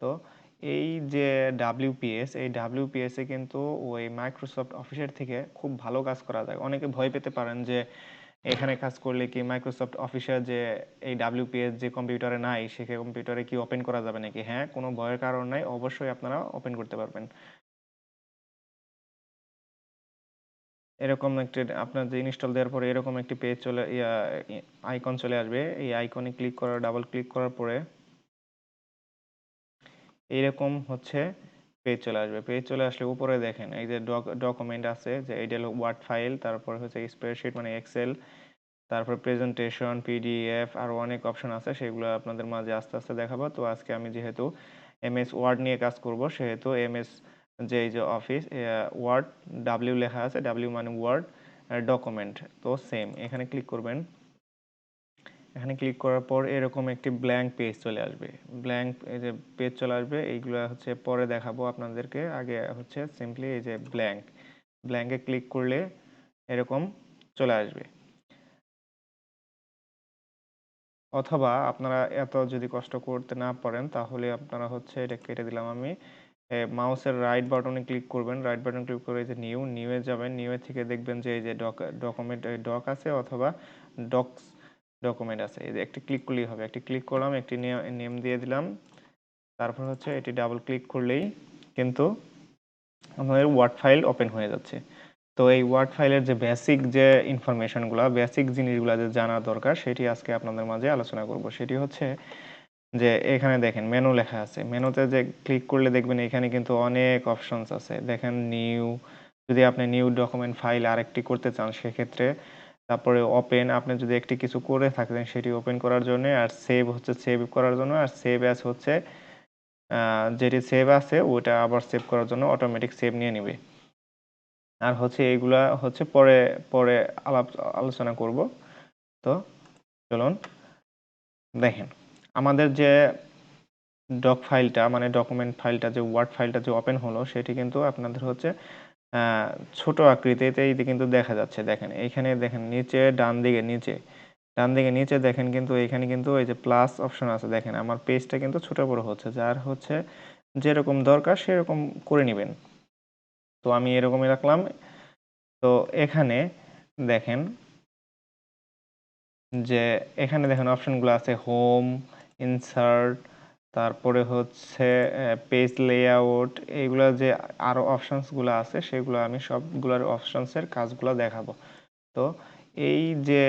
তো এই যে WPS, এই WPS এ কিন্তু ওই মাইক্রোসফট অফিসের থেকে খুব ভালো কাজ করা যায়। অনেকে ভয় পেতে পারেন যে এখানে কাজ করলে কি মাইক্রোসফট অফিসে যে এই WPS যে কম্পিউটারে নাই, সে কম্পিউটারে কি ওপেন করা যাবে নাকি? হ্যাঁ, কোনো ভয়ের কারণ নাই, অবশ্যই আপনারা ওপেন করতে পারবেন। এরকম একটি আপনার যে ইনস্টল দেওয়ার পরে এরকম একটি পেজ চলে আইকন চলে আসবে। এই আইকনে ক্লিক করার ডাবল ক্লিক করার পরে এইরকম হচ্ছে পেজ চলে আসবে। পেজ চলে আসলে উপরে দেখেন এই যে ডকুমেন্ট আছে, যে এইটা হলো ওয়ার্ড ফাইল, তারপর হচ্ছে স্প্রেডশিট মানে এক্সেল, তারপর প্রেজেন্টেশন, পিডিএফ, আরও অনেক অপশন আছে, সেগুলো আপনাদের মাঝে আস্তে আস্তে দেখাবো। তো আজকে আমি যেহেতু এমএস ওয়ার্ড নিয়ে কাজ করব, সেহেতু এমএস যে এই যে অফিস ওয়ার্ড, ডাব্লিউ লেখা আছে, ডাব্লিউ মানে ওয়ার্ড, ডকুমেন্ট, তো সেম এখানে ক্লিক করবেন। এখানে ক্লিক করার পর এরকম একটি ব্ল্যাঙ্ক পেজ চলে আসবে। ব্ল্যাঙ্ক এই যে পেজ চলে আসবে, এইগুলো হচ্ছে পরে দেখাবো আপনাদেরকে। আগে হচ্ছে সিম্পলি এই যে ব্ল্যাঙ্কে ক্লিক করলে এরকম চলে আসবে। অথবা আপনারা এত যদি কষ্ট করতে না পারেন, তাহলে আপনারা হচ্ছে এটা কেটে দিলাম আমি, মাউসের রাইট বাটনে ক্লিক করবেন। রাইট বাটন ক্লিক করে যে নিউয়ে যাবেন। নিউয়ে থেকে দেখবেন যে এই যে ডকুমেন্ট ডক আছে অথবা ডকস ডকুমেন্ট আছে, এই যে একটি ক্লিক করলেই হবে। একটি ক্লিক করলাম, একটি নেম দিয়ে দিলাম, তারপর হচ্ছে এটি ডাবল ক্লিক করলেই কিন্তু আমাদের ওয়ার্ড ফাইল ওপেন হয়ে যাচ্ছে। তো এই ওয়ার্ড ফাইলের যে বেসিক যে ইনফরমেশনগুলো, বেসিক জিনিসগুলো যে জানা দরকার, সেটি আজকে আপনাদের মাঝে আলোচনা করব। সেটি হচ্ছে যে এখানে দেখেন মেনু লেখা আছে। মেনুতে যে ক্লিক করলে দেখবেন এখানে কিন্তু অনেক অপশনস আছে। দেখেন নিউ, যদি আপনি নিউ ডকুমেন্ট ফাইল আরেকটি করতে চান সেক্ষেত্রে, তারপরে ওপেন, আপনি যদি একটি কিছু করে থাকেন সেটি ওপেন করার জন্য, আর সেভ হচ্ছে সেভ করার জন্য, আর সেভ অ্যাজ হচ্ছে যেটি সেভ আছে ওটা আবার সেভ করার জন্য অটোমেটিক সেভ নিয়ে নেবে। আর হচ্ছে এইগুলা হচ্ছে পরে পরে আলোচনা করব। তো চলুন দেখেন আমাদের যে ডক ফাইলটা মানে ডকুমেন্ট ফাইলটা, যে ওয়ার্ড ফাইলটা যে ওপেন হলো, সেটি কিন্তু আপনাদের হচ্ছে ছোট আকৃতিতে কিন্তু দেখা যাচ্ছে। দেখেন এইখানে দেখেন নিচে ডান দিকে নিচে দেখেন কিন্তু এখানে কিন্তু এই যে প্লাস অপশন আছে। দেখেন আমার পেজটা কিন্তু ছোট বড় হচ্ছে, যার হচ্ছে যেরকম দরকার সেরকম করে নেবেন। তো আমি এরকমই রাখলাম। তো এখানে দেখেন যে এখানে দেখেন অপশনগুলো আছে হোম, ইনসার্ট, তারপরে হচ্ছে পেজ লেআউট, এইগুলো যে আরও অপশনসগুলো আছে সেগুলো আমি সবগুলোর অপশনসের কাজগুলো দেখাবো। তো এই যে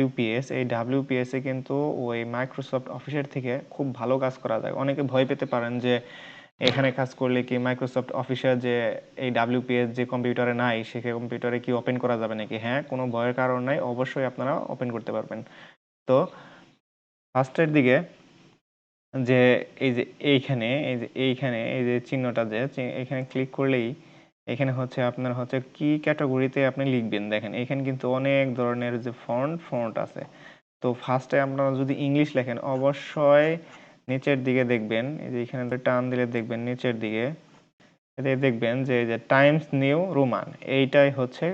WPS, এই WPS এ কিন্তু ওই মাইক্রোসফট অফিসের থেকে খুব ভালো কাজ করা যায়। অনেকে ভয় পেতে পারেন যে এখানে কাজ করলে কি মাইক্রোসফট অফিসে যে এই WPS যে কম্পিউটারে নাই, সে কম্পিউটারে কি ওপেন করা যাবে নাকি? হ্যাঁ, কোনো ভয়ের কারণ নাই, অবশ্যই আপনারা ওপেন করতে পারবেন। তো ফার্স্টের দিকে যে এই যে এইখানে এই যে চিহ্নটা, যে এখানে ক্লিক করলেই এখানে হচ্ছে আপনার হচ্ছে কি ক্যাটাগরিতে আপনি লিখবেন। দেখেন এখানে কিন্তু অনেক ধরনের যে ফন্ট আছে। তো ফার্স্টে আপনারা যদি ইংলিশ লেখেন, অবশ্যই নিচের দিকে দেখবেন, এই যে এখানে টান দিলে দেখবেন নিচের দিকে, এতে দেখবেন যে এই যে টাইমস নিউ রোমান, এইটাই হচ্ছে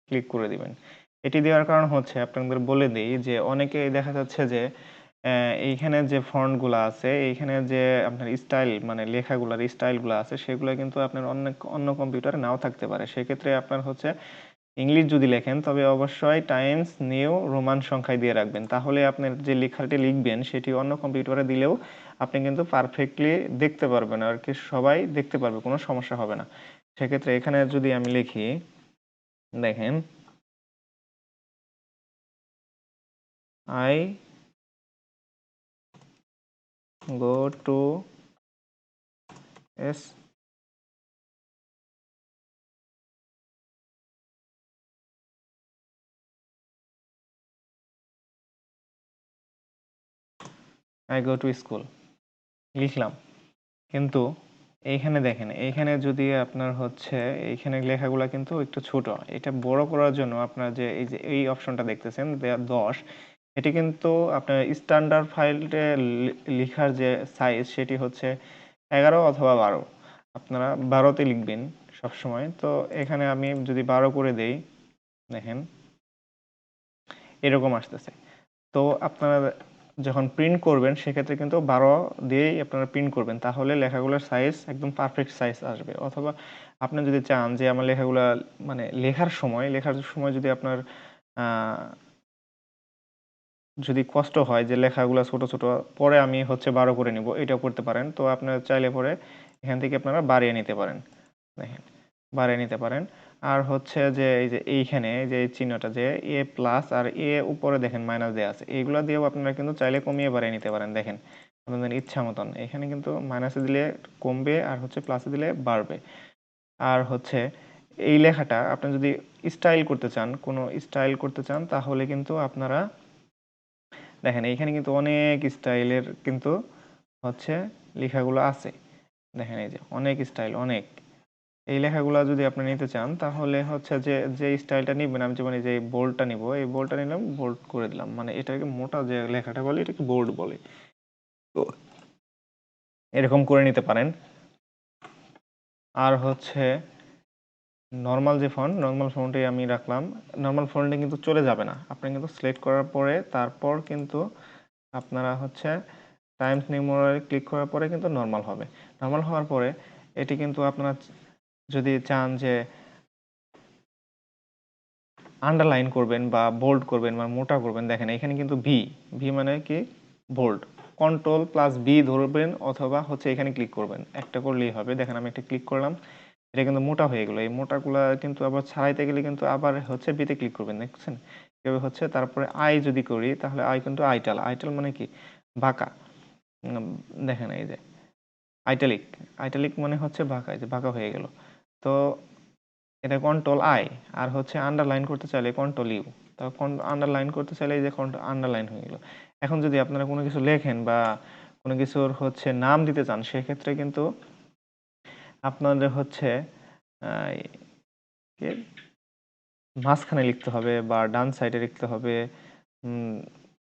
ক্লিক করে দিবেন। এটি দেওয়ার কারণ হচ্ছে আপনাদের বলে দিই যে অনেকে দেখা যাচ্ছে যে এইখানে যে ফন্টগুলো আছে, এইখানে যে আপনার স্টাইল মানে লেখাগুলোর স্টাইলগুলো আছে, সেগুলো কিন্তু আপনার অন্য কম্পিউটারে নাও থাকতে পারে। সেক্ষেত্রে আপনার হচ্ছে ইংলিশ যদি লেখেন, তবে অবশ্যই টাইমস নিউ রোমান সংখ্যায় দিয়ে রাখবেন। তাহলে আপনার যে লেখাটি লিখবেন সেটি অন্য কম্পিউটারে দিলেও আপনি কিন্তু পারফেক্টলি দেখতে পারবেন, আর কি সবাই দেখতে পারবে, কোনো সমস্যা হবে না। সেক্ষেত্রে এখানে যদি আমি লিখি, দেখেন I go to S I go to school লিখলাম। কিন্তু এইখানে দেখেন, এইখানে যদি আপনার হচ্ছে এইখানে লেখাগুলো কিন্তু একটু ছোট, এটা বড় করার জন্য আপনার যে এই অপশনটা দেখতেছেন 10, এটি কিন্তু আপনার স্ট্যান্ডার্ড ফাইলে লেখার যে সাইজ সেটি হচ্ছে 11 অথবা 12। আপনারা 12তে লিখবেন সবসময়। তো এখানে আমি যদি 12 করে দেই, দেখেন এরকম আসতেছে। তো আপনারা যখন প্রিন্ট করবেন সেক্ষেত্রে কিন্তু 12 দিয়েই আপনারা প্রিন্ট করবেন, তাহলে লেখাগুলোর সাইজ একদম পারফেক্ট সাইজ আসবে। অথবা আপনি যদি চান যে আমার লেখাগুলা মানে লেখার সময় যদি আপনার যদি কষ্ট হয় যে লেখাগুলো ছোট ছোট, পরে আমি হচ্ছে 12 করে নিব, এটাও করতে পারেন। তো আপনারা চাইলে পরে এখান থেকে আপনারা বাড়িয়ে নিতে পারেন, দেখেন বাড়িয়ে নিতে পারেন। আর হচ্ছে যে এই যে এইখানে যে এই চিহ্নটা যে এ প্লাস আর এ উপরে দেখেন মাইনাস দেওয়া আছে, এইগুলো দিয়েও আপনারা কিন্তু চাইলে কমিয়ে বাড়িয়ে নিতে পারেন। দেখেন আপনাদের ইচ্ছা মতন, এখানে কিন্তু মাইনাসে দিলে কমবে আর হচ্ছে প্লাসে দিলে বাড়বে। আর হচ্ছে এই লেখাটা আপনি যদি স্টাইল করতে চান, কোনো স্টাইল করতে চান, তাহলে কিন্তু আপনারা দেখেন এইখানে কিন্তু অনেক স্টাইলের কিন্তু হচ্ছে লেখাগুলো আছে। দেখেন এই যে অনেক স্টাইল, অনেক এই লেখাগুলো যদি আপনি নিতে চান তাহলে হচ্ছে যে যে স্টাইলটা নিবেন, আমি যেমন এই যে বোল্ডটা নিব, এই বোল্ডটা নিলাম, বোল্ড করে দিলাম, মানে এটাকে মোটা যে লেখাটা বলে এটাকে বোল্ড বলে। তো এরকম করে নিতে পারেন। আর হচ্ছে নর্মাল ফন্টে আমি রাখলাম। নর্মাল ফন্টে কিন্তু চলে যাবে না, আপনি কিন্তু সিলেক্ট করার পরে তারপর কিন্তু আপনারা হচ্ছে টাইমস নিউ মোড়ে ক্লিক করার পরে কিন্তু নর্মাল হবে। নর্মাল হওয়ার পরে এটি কিন্তু আপনারা যদি চান যে আন্ডারলাইন করবেন বা বোল্ড করবেন বা মোটা করবেন, দেখেন এখানে কিন্তু ভি, ভি মানে কি বোল্ড, কন্ট্রোল প্লাস বি ধরবেন অথবা হচ্ছে এখানে ক্লিক করবেন, একটা করলেই হবে। দেখেন আমি একটা ক্লিক করলাম, এটা কিন্তু মোটা হয়ে গেলো। এই মোটাগুলা কিন্তু আবার ছাড়াইতে গেলে কিন্তু আবার হচ্ছে বিতে ক্লিক করবেন, দেখছেন এভাবে হচ্ছে। তারপরে আই যদি করি তাহলে আই কিন্তু আইটাল, আইটাল মানে কি বাঁকা। দেখেন এই যে আইটালিক, আইটালিক মানে হচ্ছে বাঁকা, এই যে বাঁকা হয়ে গেল। তো এটা কন্ট্রোল আই। আর হচ্ছে আন্ডারলাইন করতে চাইলে কন্ট্রোল ইউ। তখন আন্ডারলাইন করতে চাইলে এই যে আন্ডারলাইন হয়ে গেল। এখন যদি আপনারা কোনো কিছু লেখেন বা কোনো কিছুর হচ্ছে নাম দিতে চান, সেক্ষেত্রে কিন্তু আপনাদের হচ্ছে কি মাঝখানে লিখতে হবে বা ডান সাইডে লিখতে হবে,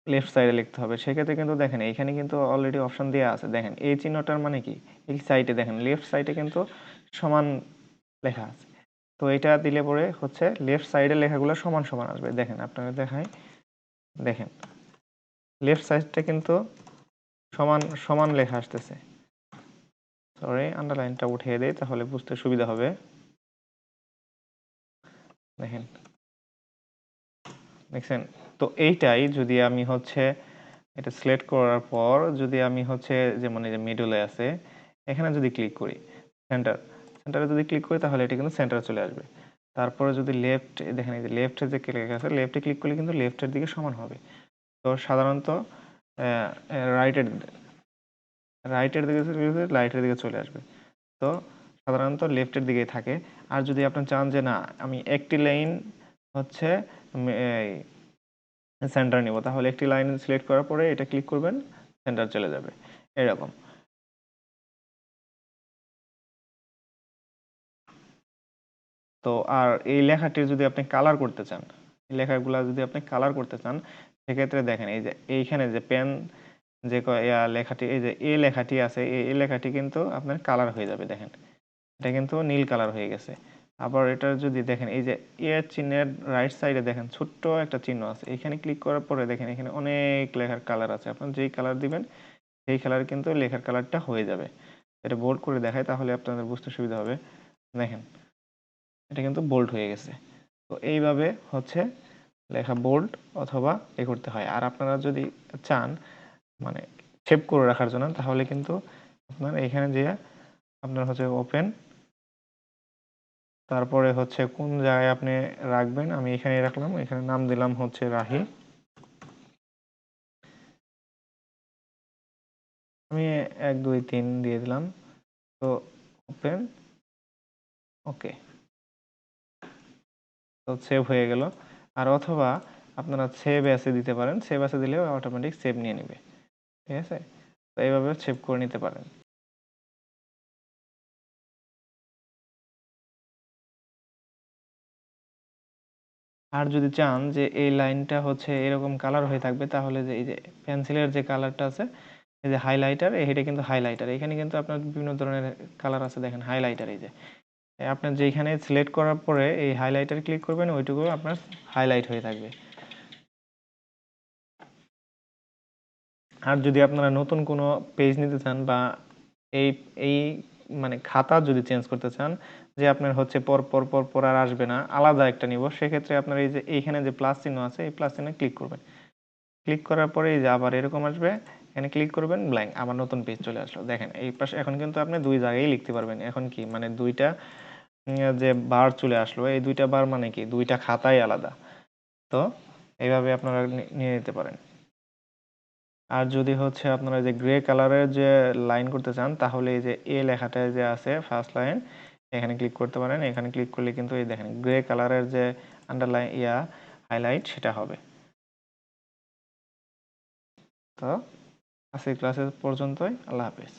লেফট সাইডে লিখতে হবে। সেক্ষেত্রে কিন্তু দেখেন এইখানে কিন্তু অলরেডি অপশন দেওয়া আছে। দেখেন এই চিহ্নটার মানে কি, এই সাইডে দেখেন লেফট সাইডে কিন্তু সমান লেখা আছে। তো এটা দিলে পরে হচ্ছে লেফট সাইডের লেখাগুলো সমান সমান আসবে। দেখেন আপনারা দেখাই, দেখেন লেফট সাইডটা কিন্তু সমান সমান লেখা আসতেছে। সরি, আন্ডারলাইনটা উঠিয়ে দেই তাহলে বুঝতে সুবিধা হবে। দেখেন, দেখছেন? তো এইটাই যদি আমি হচ্ছে এটা সিলেক্ট করার পর যদি আমি হচ্ছে যেমন এই যে মিডলে আছে, এখানে যদি ক্লিক করি, সেন্টারে যদি ক্লিক করি তাহলে এটা কিন্তু সেন্টারে চলে আসবে। তারপরে যদি লেফট, দেখেন এই যে লেফটে যে ক্লিক আছে, লেফটে ক্লিক করলে কিন্তু লেফটের দিকে সমান হবে। তো সাধারণত রাইটের রাইটের দিকে রাইটের দিকে চলে আসবে। তো সাধারণত লেফটের দিকেই থাকে। আর যদি আপনি চান যে না আমি একটি লাইন হচ্ছে সেন্টার নিব, তাহলে একটি লাইন সিলেক্ট করার পরে এটা ক্লিক করবেন, সেন্টার চলে যাবে এরকম। তো আর এই লেখাটির যদি আপনি কালার করতে চান, লেখাগুলা যদি আপনি কালার করতে চান, সেক্ষেত্রে দেখেন এই যে এইখানে যে পেন যে লেখাটি, এই যে এ লেখাটি আছে, এই লেখাটি কিন্তু আপনার কালার হয়ে যাবে। দেখেন এটা কিন্তু নীল কালার হয়ে গেছে। আবার এটা যদি দেখেন এই যে এ চিহ্নের রাইট সাইডে দেখেন ছোট্ট একটা চিহ্ন আছে, এখানে ক্লিক করার পরে দেখেন এখানে অনেক লেখার কালার আছে। আপনার যেই কালার দিবেন সেই কালার কিন্তু লেখার কালারটা হয়ে যাবে। এটা বোল্ড করে দেখায় তাহলে আপনাদের বুঝতে সুবিধা হবে। দেখেন এটা কিন্তু বোল্ড হয়ে গেছে। তো এইভাবে হচ্ছে লেখা বোল্ড অথবা এ করতে হয়। আর আপনারা যদি চান মানে সেভ করে রাখার জন্য, তাহলে কিন্তু আপনার এখানে যে আপনার হচ্ছে ওপেন, তারপরে হচ্ছে কোন জায়গায় আপনি রাখবেন, আমি এখানে রাখলাম, এখানে নাম দিলাম হচ্ছে রাহি। আমি 1 2 3 দিয়ে দিলাম। তো ওপেন, ওকে, তো সেভ হয়ে গেল। আর অথবা আপনারা সেভ অ্যাসে দিতে পারেন, সেভ অ্যাসে দিলেও অটোমেটিক সেভ নিয়ে নেবে। ঠিক আছে, তো এইভাবে সেভ করে নিতে পারেন। আর যদি চান যে এই লাইনটা হচ্ছে এরকম কালার হয়ে থাকবে, তাহলে যে এই যে পেন্সিলের যে কালারটা আছে, এই যে হাইলাইটার, এটা কিন্তু হাইলাইটার, এখানে কিন্তু আপনার বিভিন্ন ধরনের কালার আছে। দেখেন হাইলাইটার, এই যে আপনার যেখানে সিলেক্ট করার পরে এই হাইলাইটার ক্লিক করবেন, ওইটুকু আপনার হাইলাইট হয়ে থাকবে। আর যদি আপনারা নতুন কোনো পেজ নিতে চান বা এই এই মানে খাতা যদি চেঞ্জ করতে চান, যে আপনার হচ্ছে পর পর পর পর আর আসবে না, আলাদা একটা নিব, সেক্ষেত্রে আপনার এই যে এইখানে যে প্লাস চিহ্ন আছে, এই প্লাস চিহ্নে ক্লিক করবেন। ক্লিক করার পরে এই যে আবার এরকম আসবে, এখানে ক্লিক করবেন, ব্ল্যাঙ্ক, আবার নতুন পেজ চলে আসলো। দেখেন এই পাশে এখন কিন্তু আপনি দুই জায়গায় লিখতে পারবেন। এখন কি মানে দুইটা যে বার চলে আসলো, এই দুইটা বার মানে কি দুইটা খাতাই আলাদা। তো এইভাবে আপনারা নিয়ে নিতে পারেন। আর যদি হচ্ছে আপনারা যে গ্রে কালারের যে লাইন করতে চান, তাহলে এই যে এ লেখাটা যে আছে ফার্স্ট লাইন, এখানে ক্লিক করতে পারেন। এখানে ক্লিক করলে কিন্তু এই দেখেন গ্রে কালারের যে আন্ডারলাইন হাইলাইট সেটা হবে। তো আজকের ক্লাসে পর্যন্তই। আল্লাহ হাফেজ।